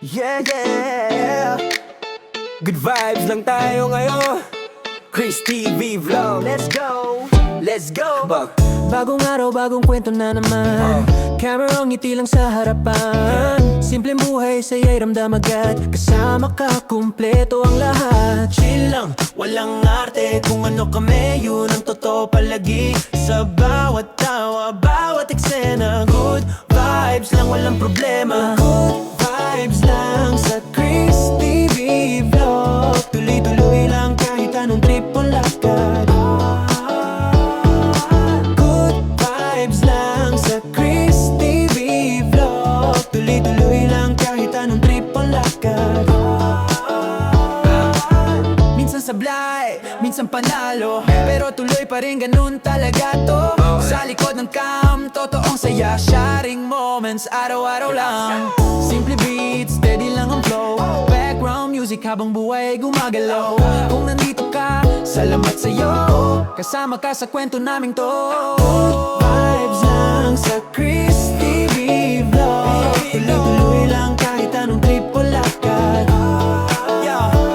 Yeah, yeah. Good vibes lang tayo ngayon. Chris TV Vlog. Let's go, let's go. Bagong araw, bagong kwento na naman. Camera ang ngiti lang sa harapan. Simpleng buhay, saya'y ramdam agad. Kasama ka, kumpleto ang lahat. Chill lang, walang arte. Kung ano kami, yun ang totoo palagi. Sa bawat tawa, bawat eksena. Good vibes lang, walang problema. Good vibes lang sa Chris TV Vlog. Tuloy-tuloy lang kahit anong trip o lakad. Good vibes lang sa Chris TV Vlog. Tuloy-tuloy lang kahit anong trip o lakad. Minsan sablay, minsan panalo, pero tuloy pa rin ganun talaga to. Sa likod ng cam, totoong saya. Sharing moments, araw-araw lang. Simple beats, steady lang ang flow. Background music habang buhay ay gumagalaw. Kung nandito ka, salamat sa'yo. Kasama ka sa kwento naming to. Good vibes lang sa Chris TV Vlog. Tuloy-tuloy lang kahit anong trip o lakad.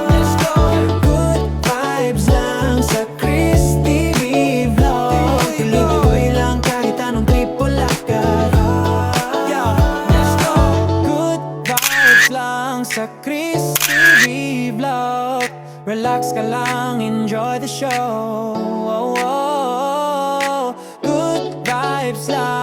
Let's go. Good vibes lang sa Chris TV Vlog. Tuloy-tuloy lang kahit anong trip o lakad. Let's go. Good vibes lang sa Chris TV Vlog. Relax ka lang, enjoy the show. Good vibes lang